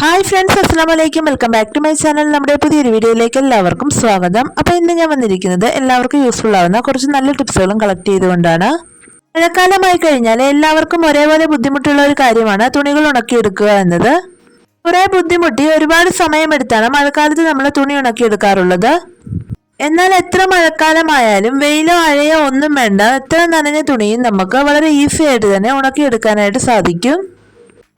Hi friends, അസ്സലാമലൈക്കും. Welcome back to my channel. നമ്മുടെ പുതിയൊരു വീഡിയോയിലേക്ക് എല്ലാവർക്കും സ്വാഗതം. അപ്പോൾ ഇന്ന് ഞാൻ വന്നിരിക്കുന്നത് എല്ലാവർക്കും യൂസ്ഫുൾ ആവുന്ന കുറച്ച് നല്ല ടിപ്സുകളും കളക്ട് ചെയ്തുകൊണ്ടാണ്. മഴക്കാലമായി കഴിഞ്ഞാൽ എല്ലാവർക്കും ഒരേപോലെ ബുദ്ധിമുട്ടുള്ള ഒരു കാര്യമാണ് തുണികൾ ഉണക്കിയെടുക്കുക എന്നത്. കുറേ ബുദ്ധിമുട്ടി ഒരുപാട് സമയമെടുത്താണ് മഴക്കാലത്ത് നമ്മൾ തുണി ഉണക്കിയെടുക്കാറുള്ളത്. എന്നാൽ എത്ര മഴക്കാലമായാലും വെയിലോ മഴയോ ഒന്നും വേണ്ട, എത്ര നനഞ്ഞ തുണിയും നമുക്ക് വളരെ ഈസി ആയിട്ട് തന്നെ ഉണക്കിയെടുക്കാനായിട്ട് സാധിക്കും.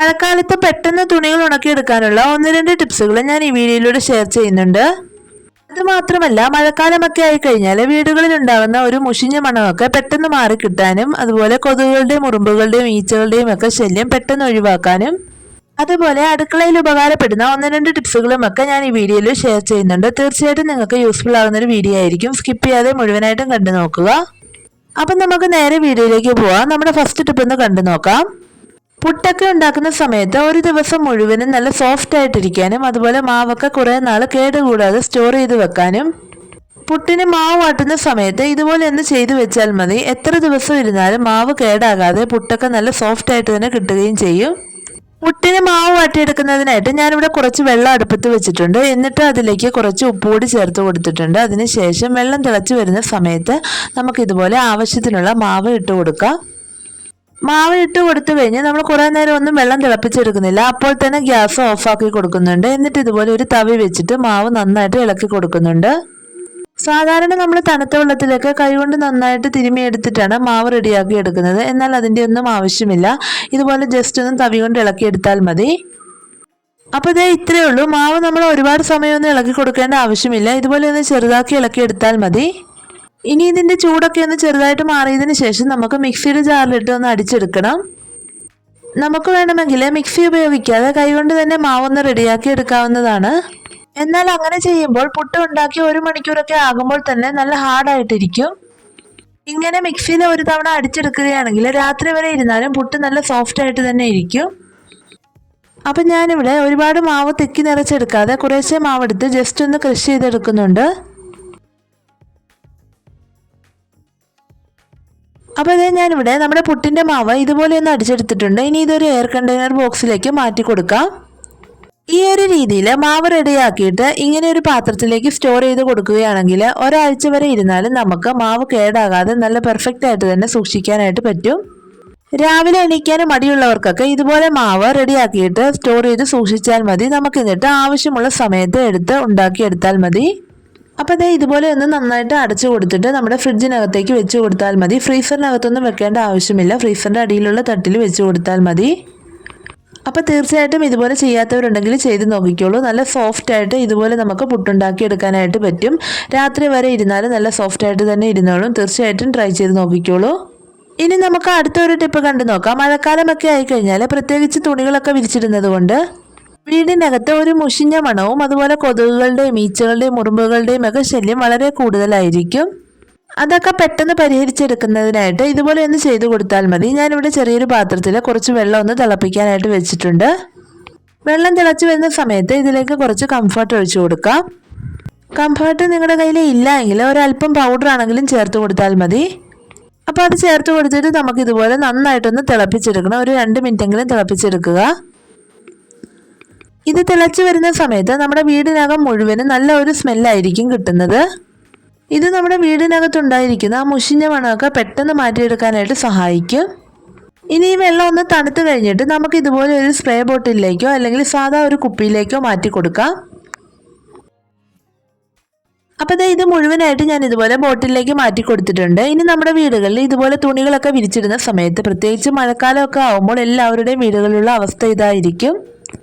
മഴക്കാലത്ത് പെട്ടെന്ന് തുണികൾ ഉണക്കിയെടുക്കാനുള്ള 1-2 ടിപ്സുകൾ ഞാൻ ഈ വീഡിയോയിലൂടെ ഷെയർ ചെയ്യുന്നുണ്ട്. അതുമാത്രമല്ല, മഴക്കാലമൊക്കെ ആയിക്കഴിഞ്ഞാൽ വീടുകളിൽ ഉണ്ടാകുന്ന ഒരു മുഷിഞ്ഞ മണമൊക്കെ പെട്ടെന്ന് മാറിക്കിട്ടാനും, അതുപോലെ കൊതുകുകളുടെയും ഉറുമ്പുകളുടെയും ഈച്ചകളുടെയും ഒക്കെ ശല്യം പെട്ടെന്ന് ഒഴിവാക്കാനും, അതുപോലെ അടുക്കളയിൽ ഉപകാരപ്പെടുന്ന 1-2 ടിപ്സുകളും ഒക്കെ ഞാൻ ഈ വീഡിയോയിൽ ഷെയർ ചെയ്യുന്നുണ്ട്. തീർച്ചയായിട്ടും നിങ്ങൾക്ക് യൂസ്ഫുൾ ആകുന്ന ഒരു വീഡിയോ ആയിരിക്കും. സ്കിപ്പ് ചെയ്യാതെ മുഴുവനായിട്ടും കണ്ടു നോക്കുക. അപ്പം നമുക്ക് നേരെ വീഡിയോയിലേക്ക് പോവാം. നമ്മുടെ ഫസ്റ്റ് ടിപ്പ് ഒന്ന് കണ്ടു നോക്കാം. പുട്ടൊക്കെ ഉണ്ടാക്കുന്ന സമയത്ത് ഒരു ദിവസം മുഴുവനും നല്ല സോഫ്റ്റ് ആയിട്ടിരിക്കാനും, അതുപോലെ മാവൊക്കെ കുറേ നാൾ കേടുകൂടാതെ സ്റ്റോർ ചെയ്ത് വെക്കാനും, പുട്ടിന് മാവ് വാട്ടുന്ന സമയത്ത് ഇതുപോലെ ഒന്ന് ചെയ്തു വെച്ചാൽ മതി. എത്ര ദിവസം ഇരുന്നാലും മാവ് കേടാകാതെ പുട്ടൊക്കെ നല്ല സോഫ്റ്റ് ആയിട്ട് തന്നെ കിട്ടുകയും ചെയ്യും. പുട്ടിന് മാവ് വാട്ടിയെടുക്കുന്നതിനായിട്ട് ഞാനിവിടെ കുറച്ച് വെള്ളം അടുപ്പത്ത് വെച്ചിട്ടുണ്ട്. എന്നിട്ട് അതിലേക്ക് കുറച്ച് ഉപ്പുകൂടി ചേർത്ത് കൊടുത്തിട്ടുണ്ട്. അതിനുശേഷം വെള്ളം തിളച്ച് വരുന്ന സമയത്ത് നമുക്കിതുപോലെ ആവശ്യത്തിനുള്ള മാവ് ഇട്ട് കൊടുക്കാം. മാവ് ഇട്ട് കൊടുത്തു കഴിഞ്ഞ് നമ്മൾ കുറേ നേരം ഒന്നും വെള്ളം തിളപ്പിച്ചെടുക്കുന്നില്ല. അപ്പോൾ തന്നെ ഗ്യാസ് ഓഫാക്കി കൊടുക്കുന്നുണ്ട്. എന്നിട്ട് ഇതുപോലെ ഒരു തവി വെച്ചിട്ട് മാവ് നന്നായിട്ട് ഇളക്കി കൊടുക്കുന്നുണ്ട്. സാധാരണ നമ്മൾ തണുത്ത വെള്ളത്തിലേക്ക് കൈകൊണ്ട് നന്നായിട്ട് തിരുമിയെടുത്തിട്ടാണ് മാവ് റെഡിയാക്കി എടുക്കുന്നത്. എന്നാൽ അതിൻ്റെ ഒന്നും ആവശ്യമില്ല. ഇതുപോലെ ജസ്റ്റ് ഒന്ന് തവി കൊണ്ട് ഇളക്കിയെടുത്താൽ മതി. അപ്പോൾ ഇതേ ഇത്രയേ ഉള്ളൂ. മാവ് നമ്മൾ ഒരുപാട് സമയമൊന്നും ഇളക്കി കൊടുക്കേണ്ട ആവശ്യമില്ല. ഇതുപോലെ ഒന്ന് ചെറുതാക്കി ഇളക്കിയെടുത്താൽ മതി. ഇനി ഇതിൻ്റെ ചൂടൊക്കെ ഒന്ന് ചെറുതായിട്ട് മാറിയതിന് ശേഷം നമുക്ക് മിക്സിയുടെ ജാറിലിട്ട് ഒന്ന് അടിച്ചെടുക്കണം. നമുക്ക് വേണമെങ്കിൽ മിക്സി ഉപയോഗിക്കാതെ കൈകൊണ്ട് തന്നെ മാവൊന്ന് റെഡിയാക്കി എടുക്കാവുന്നതാണ്. എന്നാൽ അങ്ങനെ ചെയ്യുമ്പോൾ പുട്ട് ഉണ്ടാക്കി 1 മണിക്കൂറൊക്കെ ആകുമ്പോൾ തന്നെ നല്ല ഹാർഡായിട്ടിരിക്കും. ഇങ്ങനെ മിക്സിയിൽ ഒരു തവണ അടിച്ചെടുക്കുകയാണെങ്കിൽ രാത്രി വരെ ഇരുന്നാലും പുട്ട് നല്ല സോഫ്റ്റ് ആയിട്ട് തന്നെ ഇരിക്കും. അപ്പം ഞാനിവിടെ ഒരുപാട് മാവ് തെക്കി നിറച്ചെടുക്കാതെ കുറേശ്ശെ മാവെടുത്ത് ജസ്റ്റ് ഒന്ന് ക്രഷ് ചെയ്തെടുക്കുന്നുണ്ട്. അപ്പോൾ ഇതേ ഞാനിവിടെ നമ്മുടെ പുട്ടിൻ്റെ മാവ് ഇതുപോലെ ഒന്ന് അടിച്ചെടുത്തിട്ടുണ്ട്. ഇനി ഇതൊരു എയർ കണ്ടെയ്നർ ബോക്സിലേക്ക് മാറ്റി കൊടുക്കാം. ഈ ഒരു രീതിയിൽ മാവ് റെഡിയാക്കിയിട്ട് ഇങ്ങനെ ഒരു പാത്രത്തിലേക്ക് സ്റ്റോർ ചെയ്ത് കൊടുക്കുകയാണെങ്കിൽ ഒരാഴ്ച വരെ ഇരുന്നാലും നമുക്ക് മാവ് കേടാകാതെ നല്ല പെർഫെക്റ്റ് ആയിട്ട് തന്നെ സൂക്ഷിക്കാനായിട്ട് പറ്റും. രാവിലെ എണീക്കാനും മടിയുള്ളവർക്കൊക്കെ ഇതുപോലെ മാവ് റെഡിയാക്കിയിട്ട് സ്റ്റോർ ചെയ്ത് സൂക്ഷിച്ചാൽ മതി. നമുക്ക് എന്നിട്ട് ആവശ്യമുള്ള സമയത്ത് എടുത്ത് ഉണ്ടാക്കിയെടുത്താൽ മതി. അപ്പോൾ അതേ ഇതുപോലെ ഒന്ന് നന്നായിട്ട് അടച്ചു കൊടുത്തിട്ട് നമ്മുടെ ഫ്രിഡ്ജിനകത്തേക്ക് വെച്ച് കൊടുത്താൽ മതി. ഫ്രീസറിനകത്തൊന്നും വെക്കേണ്ട ആവശ്യമില്ല. ഫ്രീസറിൻ്റെ അടിയിലുള്ള തട്ടിൽ വെച്ച് കൊടുത്താൽ മതി. അപ്പോൾ തീർച്ചയായിട്ടും ഇതുപോലെ ചെയ്യാത്തവരുണ്ടെങ്കിൽ ചെയ്ത് നോക്കിക്കോളൂ. നല്ല സോഫ്റ്റായിട്ട് ഇതുപോലെ നമുക്ക് പുട്ടുണ്ടാക്കി എടുക്കാനായിട്ട് പറ്റും. രാത്രി വരെ ഇരുന്നാലും നല്ല സോഫ്റ്റായിട്ട് തന്നെ ഇരുന്നോളും. തീർച്ചയായിട്ടും ട്രൈ ചെയ്ത് നോക്കിക്കോളൂ. ഇനി നമുക്ക് അടുത്തൊരു ടിപ്പ് കണ്ടു നോക്കാം. മഴക്കാലമൊക്കെ ആയിക്കഴിഞ്ഞാൽ പ്രത്യേകിച്ച് തുണികളൊക്കെ വിരിച്ചിടുന്നത് കൊണ്ട് വീടിനകത്ത് ഒരു മുഷിഞ്ഞ മണവും, അതുപോലെ കൊതുകുകളുടെയും ഈച്ചകളുടെയും ഉറുമ്പുകളുടെയും ഒക്കെ ശല്യം വളരെ കൂടുതലായിരിക്കും. അതൊക്കെ പെട്ടെന്ന് പരിഹരിച്ചെടുക്കുന്നതിനായിട്ട് ഇതുപോലെ ഒന്ന് ചെയ്തു കൊടുത്താൽ മതി. ഞാനിവിടെ ചെറിയൊരു പാത്രത്തിൽ കുറച്ച് വെള്ളം ഒന്ന് തിളപ്പിക്കാനായിട്ട് വെച്ചിട്ടുണ്ട്. വെള്ളം തിളച്ച് വരുന്ന സമയത്ത് ഇതിലേക്ക് കുറച്ച് കംഫർട്ട് ഒഴിച്ചു കൊടുക്കാം. കംഫർട്ട് നിങ്ങളുടെ കയ്യിൽ ഇല്ല എങ്കിൽ ഒരല്പം പൗഡർ ആണെങ്കിലും ചേർത്ത് കൊടുത്താൽ മതി. അപ്പോൾ അത് ചേർത്ത് കൊടുത്തിട്ട് നമുക്കിതുപോലെ നന്നായിട്ടൊന്ന് തിളപ്പിച്ചെടുക്കണം. ഒരു 2 മിനിറ്റെങ്കിലും തിളപ്പിച്ചെടുക്കുക. ഇത് തിളച്ച് വരുന്ന സമയത്ത് നമ്മുടെ വീടിനകം മുഴുവനും നല്ല ഒരു സ്മെല്ലായിരിക്കും കിട്ടുന്നത്. ഇത് നമ്മുടെ വീടിനകത്തുണ്ടായിരിക്കുന്ന ആ മുഷിഞ്ഞ മണമൊക്കെ പെട്ടെന്ന് മാറ്റിയെടുക്കാനായിട്ട് സഹായിക്കും. ഇനി ഈ വെള്ളം ഒന്ന് തണുത്ത് കഴിഞ്ഞിട്ട് നമുക്ക് ഇതുപോലെ ഒരു സ്പ്രേ ബോട്ടിലേക്കോ അല്ലെങ്കിൽ സാധാ ഒരു കുപ്പിയിലേക്കോ മാറ്റി കൊടുക്കാം. അപ്പോൾ ഇത് മുഴുവനായിട്ട് ഞാൻ ഇതുപോലെ ബോട്ടിലേക്ക് മാറ്റി കൊടുത്തിട്ടുണ്ട്. ഇനി നമ്മുടെ വീടുകളിൽ ഇതുപോലെ തുണികളൊക്കെ വിരിച്ചിടുന്ന സമയത്ത്, പ്രത്യേകിച്ച് മഴക്കാലമൊക്കെ ആകുമ്പോൾ എല്ലാവരുടെയും വീടുകളിലുള്ള അവസ്ഥ ഇതായിരിക്കും.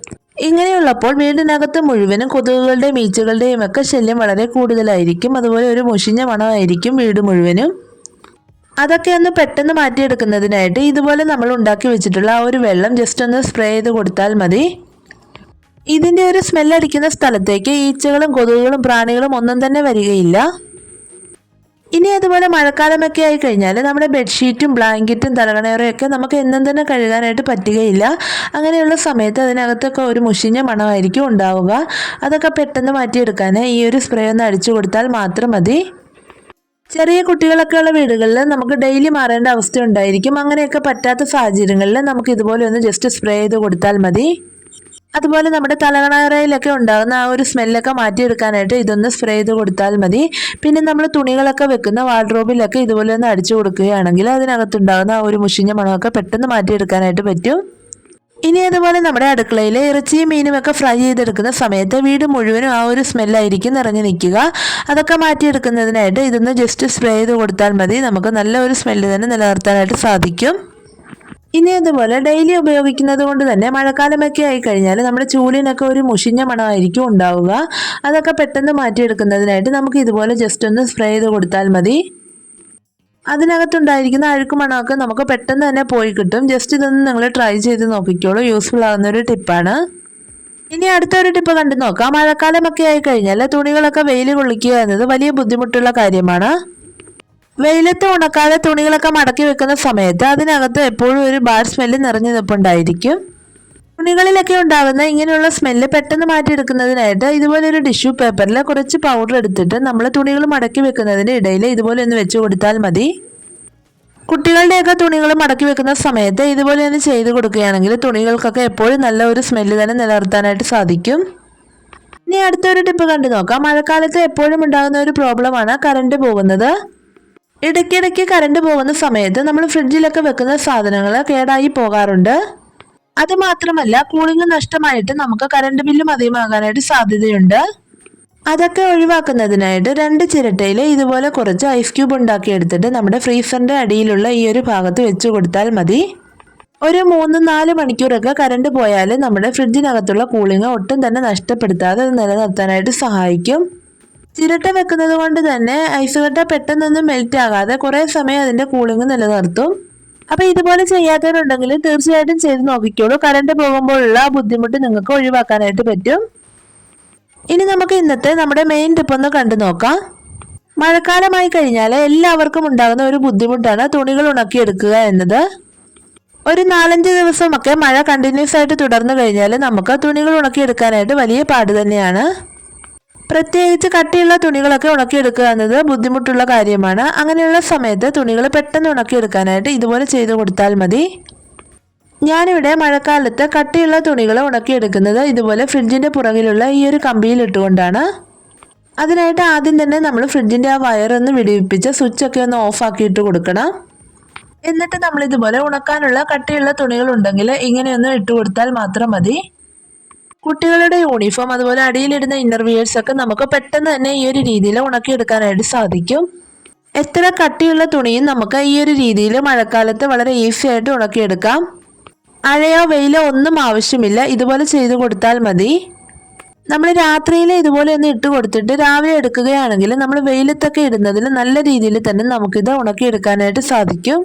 ഇങ്ങനെയുള്ളപ്പോൾ വീടിനകത്ത് മുഴുവനും കൊതുകുകളുടെയും ഈച്ചകളുടെയും ഒക്കെ ശല്യം വളരെ കൂടുതലായിരിക്കും. അതുപോലെ ഒരു മുഷിഞ്ഞ മണമായിരിക്കും വീട് മുഴുവനും. അതൊക്കെ ഒന്ന് പെട്ടെന്ന് മാറ്റിയെടുക്കുന്നതിനായിട്ട് ഇതുപോലെ നമ്മൾ ഉണ്ടാക്കി വെച്ചിട്ടുള്ള ആ ഒരു വെള്ളം ജസ്റ്റ് ഒന്ന് സ്പ്രേ ചെയ്ത് കൊടുത്താൽ മതി. ഇതിൻ്റെ ഒരു സ്മെല്ലടിക്കുന്ന സ്ഥലത്തേക്ക് ഈച്ചകളും കൊതുകുകളും പ്രാണികളും ഒന്നും തന്നെ വരികയില്ല. ഇനി അതുപോലെ മഴക്കാലമൊക്കെ ആയി കഴിഞ്ഞാൽ നമ്മുടെ ബെഡ്ഷീറ്റും ബ്ലാങ്കറ്റും തലകണയറയൊക്കെ നമുക്ക് എന്നും തന്നെ കഴുകാനായിട്ട് പറ്റുകയില്ല. അങ്ങനെയുള്ള സമയത്ത് അതിനകത്തൊക്കെ ഒരു മുഷിഞ്ഞ മണമായിരിക്കും ഉണ്ടാവുക. അതൊക്കെ പെട്ടെന്ന് മാറ്റിയെടുക്കാൻ ഈ ഒരു സ്പ്രേ ഒന്ന് അടിച്ചു കൊടുത്താൽ മാത്രം മതി. ചെറിയ കുട്ടികളൊക്കെ ഉള്ള വീടുകളിൽ നമുക്ക് ഡെയിലി മാറേണ്ട അവസ്ഥ ഉണ്ടായിരിക്കും. അങ്ങനെയൊക്കെ പറ്റാത്ത സാഹചര്യങ്ങളിൽ നമുക്ക് ഇതുപോലെ ഒന്ന് ജസ്റ്റ് സ്പ്രേ ചെയ്ത് കൊടുത്താൽ മതി. അതുപോലെ നമ്മുടെ തലകണറയിലൊക്കെ ഉണ്ടാകുന്ന ആ ഒരു സ്മെല്ലൊക്കെ മാറ്റിയെടുക്കാനായിട്ട് ഇതൊന്ന് സ്പ്രേ ചെയ്ത് കൊടുത്താൽ മതി. പിന്നെ നമ്മൾ തുണികളൊക്കെ വെക്കുന്ന വാർഡ്രോബിലൊക്കെ ഇതുപോലെ ഒന്ന് അടിച്ചു കൊടുക്കുകയാണെങ്കിൽ അതിനകത്തുണ്ടാകുന്ന ആ ഒരു മുഷിഞ്ഞ മണമൊക്കെ പെട്ടെന്ന് മാറ്റിയെടുക്കാനായിട്ട് പറ്റും. ഇനി അതുപോലെ നമ്മുടെ അടുക്കളയിൽ ഇറച്ചിയും മീനും ഒക്കെ ഫ്രൈ ചെയ്തെടുക്കുന്ന സമയത്ത് വീട് മുഴുവനും ആ ഒരു സ്മെല്ലായിരിക്കും നിറഞ്ഞു നിൽക്കുക. അതൊക്കെ മാറ്റിയെടുക്കുന്നതിനായിട്ട് ഇതൊന്ന് ജസ്റ്റ് സ്പ്രേ ചെയ്ത് കൊടുത്താൽ മതി. നമുക്ക് നല്ല ഒരു സ്മെല്ല് തന്നെ നിലനിർത്താനായിട്ട് സാധിക്കും. ഇനി അതുപോലെ ഡെയിലി ഉപയോഗിക്കുന്നത് കൊണ്ട് തന്നെ മഴക്കാലമൊക്കെ ആയി കഴിഞ്ഞാൽ നമ്മുടെ ചൂലിനൊക്കെ ഒരു മുഷിഞ്ഞ മണമായിരിക്കും ഉണ്ടാവുക. അതൊക്കെ പെട്ടെന്ന് മാറ്റിയെടുക്കുന്നതിനായിട്ട് നമുക്ക് ഇതുപോലെ ജസ്റ്റ് ഒന്ന് സ്പ്രേ ചെയ്ത് കൊടുത്താൽ മതി. അതിനകത്തുണ്ടായിരിക്കുന്ന അഴുക്ക് മണമൊക്കെ നമുക്ക് പെട്ടെന്ന് തന്നെ പോയി കിട്ടും. ജസ്റ്റ് ഇതൊന്ന് നിങ്ങൾ ട്രൈ ചെയ്ത് നോക്കിക്കോളൂ. യൂസ്ഫുൾ ആകുന്ന ഒരു ടിപ്പാണ്. ഇനി അടുത്തൊരു ടിപ്പ് കണ്ടു നോക്കാം. മഴക്കാലമൊക്കെ ആയി കഴിഞ്ഞാൽ തുണികളൊക്കെ വെയിൽ കൊള്ളിക്കുക എന്നത് വലിയ ബുദ്ധിമുട്ടുള്ള കാര്യമാണ്. വെയിലത്ത് ഉണക്കാതെ തുണികളൊക്കെ മടക്കി വെക്കുന്ന സമയത്ത് അതിനകത്ത് എപ്പോഴും ഒരു ബാഡ് സ്മെല്ല് നിറഞ്ഞു നിൽപ്പുണ്ടായിരിക്കും. തുണികളിലൊക്കെ ഉണ്ടാകുന്ന ഇങ്ങനെയുള്ള സ്മെല്ല് പെട്ടെന്ന് മാറ്റിയെടുക്കുന്നതിനായിട്ട് ഇതുപോലെ ഒരു ടിഷ്യൂ പേപ്പറിൽ കുറച്ച് പൗഡർ എടുത്തിട്ട് നമ്മൾ തുണികൾ മടക്കി വെക്കുന്നതിൻ്റെ ഇടയിൽ ഇതുപോലെ ഒന്ന് വെച്ച് കൊടുത്താൽ മതി. കുട്ടികളുടെയൊക്കെ തുണികൾ മടക്കി വെക്കുന്ന സമയത്ത് ഇതുപോലെ ഒന്ന് ചെയ്ത് കൊടുക്കുകയാണെങ്കിൽ തുണികൾക്കൊക്കെ എപ്പോഴും നല്ല ഒരു സ്മെല്ല് തന്നെ നിലനിർത്താനായിട്ട് സാധിക്കും. ഇനി അടുത്തൊരു ടിപ്പ് കണ്ടു നോക്കാം. മഴക്കാലത്ത് എപ്പോഴും ഉണ്ടാകുന്ന ഒരു പ്രോബ്ലമാണ് കറണ്ട് പോകുന്നത്. ഇടയ്ക്കിടയ്ക്ക് കറണ്ട് പോകുന്ന സമയത്ത് നമ്മൾ ഫ്രിഡ്ജിലൊക്കെ വെക്കുന്ന സാധനങ്ങൾ കേടായി പോകാറുണ്ട്. അതുമാത്രമല്ല കൂളിംഗ് നഷ്ടമായിട്ട് നമുക്ക് കറണ്ട് ബില്ലും അധികമാകാനായിട്ട് സാധ്യതയുണ്ട്. അതൊക്കെ ഒഴിവാക്കുന്നതിനായിട്ട് 2 ചിരട്ടയിൽ ഇതുപോലെ കുറച്ച് ഐസ് ക്യൂബ് ഉണ്ടാക്കിയെടുത്തിട്ട് നമ്മുടെ ഫ്രീസറിൻ്റെ അടിയിലുള്ള ഈ ഒരു ഭാഗത്ത് വെച്ച് കൊടുത്താൽ മതി. ഒരു 3-4 മണിക്കൂറൊക്കെ കറണ്ട് പോയാൽ നമ്മുടെ ഫ്രിഡ്ജിനകത്തുള്ള കൂളിംഗ് ഒട്ടും തന്നെ നഷ്ടപ്പെടുത്താതെ അത് നിലനിർത്താനായിട്ട് സഹായിക്കും. ചിരട്ട വെക്കുന്നത് കൊണ്ട് തന്നെ ഐസ് കട്ട പെട്ടെന്നൊന്നും മെൽറ്റ് ആകാതെ കുറേ സമയം അതിൻ്റെ കൂളിംഗ് നിലനിർത്തും. അപ്പോൾ ഇതുപോലെ ചെയ്യാത്തവരുണ്ടെങ്കിൽ തീർച്ചയായിട്ടും ചെയ്ത് നോക്കിക്കോളൂ. കറണ്ട് പോകുമ്പോഴുള്ള ബുദ്ധിമുട്ട് നിങ്ങൾക്ക് ഒഴിവാക്കാനായിട്ട് പറ്റും. ഇനി നമുക്ക് ഇന്നത്തെ നമ്മുടെ മെയിൻ ടിപ്പ് ഒന്ന് കണ്ടു നോക്കാം. മഴക്കാലമായി കഴിഞ്ഞാൽ എല്ലാവർക്കും ഉണ്ടാകുന്ന ഒരു ബുദ്ധിമുട്ടാണ് തുണികൾ ഉണക്കിയെടുക്കുക എന്നത്. ഒരു 4-5 ദിവസമൊക്കെ മഴ കണ്ടിന്യൂസ് ആയിട്ട് തുടർന്നു കഴിഞ്ഞാൽ നമുക്ക് തുണികൾ ഉണക്കിയെടുക്കാനായിട്ട് വലിയ പാട് തന്നെയാണ്. പ്രത്യേകിച്ച് കട്ടിയുള്ള തുണികളൊക്കെ ഉണക്കിയെടുക്കുക എന്നത് ബുദ്ധിമുട്ടുള്ള കാര്യമാണ്. അങ്ങനെയുള്ള സമയത്ത് തുണികൾ പെട്ടെന്ന് ഉണക്കിയെടുക്കാനായിട്ട് ഇതുപോലെ ചെയ്തു കൊടുത്താൽ മതി. ഞാനിവിടെ മഴക്കാലത്ത് കട്ടിയുള്ള തുണികൾ ഉണക്കിയെടുക്കുന്നത് ഇതുപോലെ ഫ്രിഡ്ജിൻ്റെ പുറകിലുള്ള ഈ ഒരു കമ്പിയിൽ ഇട്ടുകൊണ്ടാണ്. അതിനായിട്ട് ആദ്യം തന്നെ നമ്മൾ ഫ്രിഡ്ജിൻ്റെ ആ വയറൊന്ന് വിടിവിപ്പിച്ച് സ്വിച്ചൊക്കെ ഒന്ന് ഓഫാക്കിയിട്ട് കൊടുക്കണം. എന്നിട്ട് നമ്മൾ ഇതുപോലെ ഉണക്കാനുള്ള കട്ടിയുള്ള തുണികളുണ്ടെങ്കിൽ ഇങ്ങനെയൊന്ന് ഇട്ട് കൊടുത്താൽ മാത്രം മതി. കുട്ടികളുടെ യൂണിഫോം അതുപോലെ അടിയിലിടുന്ന ഇന്നർവിയേഴ്സ് ഒക്കെ നമുക്ക് പെട്ടെന്ന് തന്നെ ഈ ഒരു രീതിയിൽ ഉണക്കിയെടുക്കാനായിട്ട് സാധിക്കും. എത്ര കട്ടിയുള്ള തുണിയും നമുക്ക് ഈ ഒരു രീതിയിൽ മഴക്കാലത്ത് വളരെ ഈസി ആയിട്ട് ഉണക്കിയെടുക്കാം. അഴയോ വെയിലോ ഒന്നും ആവശ്യമില്ല. ഇതുപോലെ ചെയ്ത് കൊടുത്താൽ മതി. നമ്മൾ രാത്രിയിൽ ഇതുപോലെ ഒന്ന് ഇട്ട് കൊടുത്തിട്ട് രാവിലെ എടുക്കുകയാണെങ്കിൽ നമ്മൾ വെയിലത്തൊക്കെ ഇടുന്നതിൽ നല്ല രീതിയിൽ തന്നെ നമുക്കിത് ഉണക്കിയെടുക്കാനായിട്ട് സാധിക്കും.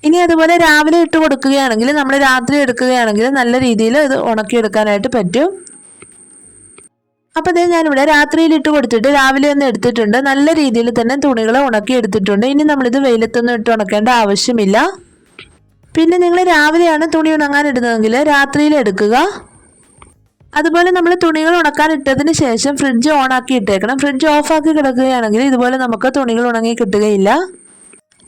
ഇനി അതുപോലെ രാവിലെ ഇട്ട് കൊടുക്കുകയാണെങ്കിൽ നമ്മൾ രാത്രി എടുക്കുകയാണെങ്കിൽ നല്ല രീതിയിൽ ഇത് ഉണക്കിയെടുക്കാനായിട്ട് പറ്റും. അപ്പോൾ അതേ ഞാനിവിടെ രാത്രിയിൽ ഇട്ട് കൊടുത്തിട്ട് രാവിലെ ഒന്ന് എടുത്തിട്ടുണ്ട്. നല്ല രീതിയിൽ തന്നെ തുണികൾ ഉണക്കിയെടുത്തിട്ടുണ്ട്. ഇനി നമ്മളിത് വെയിലത്തൊന്നും ഇട്ട് ഉണക്കേണ്ട ആവശ്യമില്ല. പിന്നെ നിങ്ങൾ രാവിലെയാണ് തുണി ഉണങ്ങാൻ ഇടുന്നതെങ്കിൽ രാത്രിയിൽ എടുക്കുക. അതുപോലെ നമ്മൾ തുണികൾ ഉണക്കാൻ ഇട്ടതിന് ശേഷം ഫ്രിഡ്ജ് ഓണാക്കി ഇട്ടേക്കണം. ഫ്രിഡ്ജ് ഓഫാക്കി കിടക്കുകയാണെങ്കിൽ ഇതുപോലെ നമുക്ക് തുണികൾ ഉണങ്ങി കിട്ടുകയില്ല.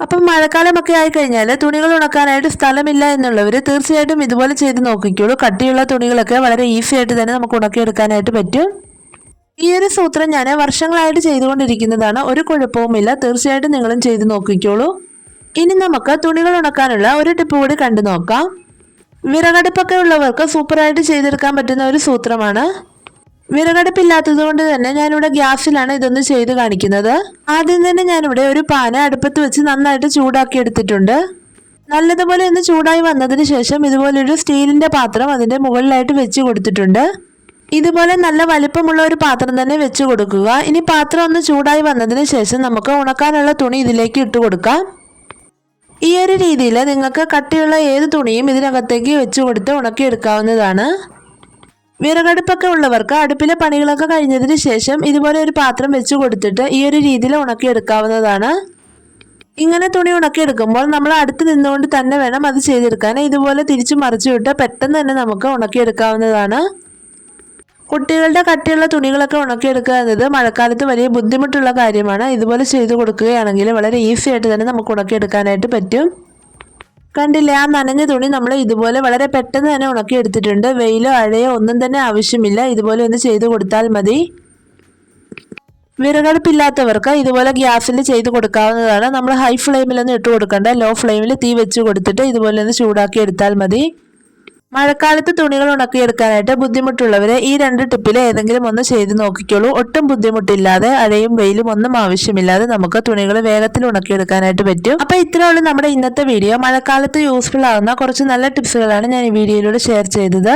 അപ്പം മഴക്കാലമൊക്കെ ആയിക്കഴിഞ്ഞാൽ തുണികൾ ഉണക്കാനായിട്ട് സ്ഥലമില്ല എന്നുള്ളവർ തീർച്ചയായിട്ടും ഇതുപോലെ ചെയ്ത് നോക്കിക്കോളൂ. കട്ടിയുള്ള തുണികളൊക്കെ വളരെ ഈസി ആയിട്ട് തന്നെ നമുക്ക് ഉണക്കിയെടുക്കാനായിട്ട് പറ്റും. ഈ ഒരു സൂത്രം ഞാൻ വർഷങ്ങളായിട്ട് ചെയ്തുകൊണ്ടിരിക്കുന്നതാണ്. ഒരു കുഴപ്പവുമില്ല. തീർച്ചയായിട്ടും നിങ്ങളും ചെയ്ത് നോക്കിക്കോളൂ. ഇനി നമുക്ക് തുണികൾ ഉണക്കാനുള്ള ഒരു ടിപ്പ് കൂടി കണ്ടു നോക്കാം. വിറകടുപ്പൊക്കെ ഉള്ളവർക്ക് സൂപ്പറായിട്ട് ചെയ്തെടുക്കാൻ പറ്റുന്ന ഒരു സൂത്രമാണ്. വിറകടുപ്പില്ലാത്തത് കൊണ്ട് തന്നെ ഞാനിവിടെ ഗ്യാസിലാണ് ഇതൊന്ന് ചെയ്ത് കാണിക്കുന്നത്. ആദ്യം തന്നെ ഞാനിവിടെ ഒരു പാന അടുപ്പത്ത് വെച്ച് നന്നായിട്ട് ചൂടാക്കി എടുത്തിട്ടുണ്ട്. നല്ലതുപോലെ ഒന്ന് ചൂടായി വന്നതിന് ശേഷം ഇതുപോലൊരു സ്റ്റീലിൻ്റെ പാത്രം അതിൻ്റെ മുകളിലായിട്ട് വെച്ച് കൊടുത്തിട്ടുണ്ട്. ഇതുപോലെ നല്ല വലിപ്പമുള്ള ഒരു പാത്രം തന്നെ വെച്ച് കൊടുക്കുക. ഇനി പാത്രം ഒന്ന് ചൂടായി വന്നതിന് ശേഷം നമുക്ക് ഉണക്കാനുള്ള തുണി ഇതിലേക്ക് ഇട്ട് കൊടുക്കാം. ഈ ഒരു രീതിയിൽ നിങ്ങൾക്ക് കട്ടിയുള്ള ഏത് തുണിയും ഇതിനകത്തേക്ക് വെച്ച് കൊടുത്ത് ഉണക്കിയെടുക്കാവുന്നതാണ്. വിറകടുപ്പൊക്കെ ഉള്ളവർക്ക് അടുപ്പിലെ പണികളൊക്കെ കഴിഞ്ഞതിന് ശേഷം ഇതുപോലെ ഒരു പാത്രം വെച്ച് കൊടുത്തിട്ട് ഈ ഒരു രീതിയിൽ ഉണക്കിയെടുക്കാവുന്നതാണ്. ഇങ്ങനെ തുണി ഉണക്കിയെടുക്കുമ്പോൾ നമ്മൾ അടുത്ത് നിന്നുകൊണ്ട് തന്നെ വേണം അത് ചെയ്തെടുക്കാൻ. ഇതുപോലെ തിരിച്ചു മറിച്ചു വിട്ട് പെട്ടെന്ന് തന്നെ നമുക്ക് ഉണക്കിയെടുക്കാവുന്നതാണ്. കുട്ടികളുടെ കട്ടിയുള്ള തുണികളൊക്കെ ഉണക്കിയെടുക്കുക എന്നത് മഴക്കാലത്ത് വലിയ ബുദ്ധിമുട്ടുള്ള കാര്യമാണ്. ഇതുപോലെ ചെയ്തു കൊടുക്കുകയാണെങ്കിൽ വളരെ ഈസി ആയിട്ട് തന്നെ നമുക്ക് ഉണക്കിയെടുക്കാനായിട്ട് പറ്റും. കണ്ടില്ലേ, ആ നനഞ്ഞ തുണി നമ്മൾ ഇതുപോലെ വളരെ പെട്ടെന്ന് തന്നെ ഉണക്കി എടുത്തിട്ടുണ്ട്. വെയിലോ അഴയോ ഒന്നും തന്നെ ആവശ്യമില്ല. ഇതുപോലെ ഒന്ന് ചെയ്ത് കൊടുത്താൽ മതി. വിറകടുപ്പില്ലാത്തവർക്ക് ഇതുപോലെ ഗ്യാസിൽ ചെയ്ത് കൊടുക്കാവുന്നതാണ്. നമ്മൾ ഹൈ ഫ്ലെയിമിലൊന്നും ഇട്ട് കൊടുക്കണ്ട, ലോ ഫ്ലെയിമിൽ തീ വെച്ച് കൊടുത്തിട്ട് ഇതുപോലെ ഒന്ന് ചൂടാക്കി എടുത്താൽ മതി. മഴക്കാലത്ത് തുണികൾ ഉണക്കിയെടുക്കാനായിട്ട് ബുദ്ധിമുട്ടുള്ളവരെ ഈ 2 ടിപ്പിൽ ഏതെങ്കിലും ഒന്ന് ചെയ്ത് നോക്കിക്കോളൂ. ഒട്ടും ബുദ്ധിമുട്ടില്ലാതെ അഴയും വെയിലും ഒന്നും ആവശ്യമില്ലാതെ നമുക്ക് തുണികൾ വേഗത്തിൽ ഉണക്കിയെടുക്കാനായിട്ട് പറ്റും. അപ്പോൾ ഇത്രയുള്ള നമ്മുടെ ഇന്നത്തെ വീഡിയോ. മഴക്കാലത്ത് യൂസ്ഫുൾ ആവുന്ന കുറച്ച് നല്ല ടിപ്സുകളാണ് ഞാൻ ഈ വീഡിയോയിലൂടെ ഷെയർ ചെയ്തത്.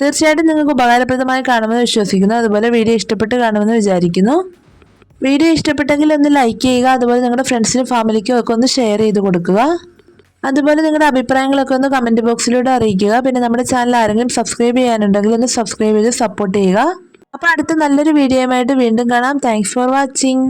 തീർച്ചയായിട്ടും നിങ്ങൾക്ക് ഉപകാരപ്രദമായി കാണുമെന്ന് വിശ്വസിക്കുന്നു. അതുപോലെ വീഡിയോ ഇഷ്ടപ്പെട്ട് കാണുമെന്ന് വിചാരിക്കുന്നു. വീഡിയോ ഇഷ്ടപ്പെട്ടെങ്കിൽ ഒന്ന് ലൈക്ക് ചെയ്യുക. അതുപോലെ നിങ്ങളുടെ ഫ്രണ്ട്സിനും ഫാമിലിക്കും ഒക്കെ ഒന്ന് ഷെയർ ചെയ്ത് കൊടുക്കുക. അതുപോലെ നിങ്ങളുടെ അഭിപ്രായങ്ങളൊക്കെ ഒന്ന് കമൻറ്റ് ബോക്സിലൂടെ അറിയിക്കുക. പിന്നെ നമ്മുടെ ചാനൽ ആരെങ്കിലും സബ്സ്ക്രൈബ് ചെയ്യാനുണ്ടെങ്കിൽ ഒന്ന് സബ്സ്ക്രൈബ് ചെയ്ത് സപ്പോർട്ട് ചെയ്യുക. അപ്പോൾ അടുത്ത നല്ലൊരു വീഡിയോയുമായിട്ട് വീണ്ടും കാണാം. Thanks for watching.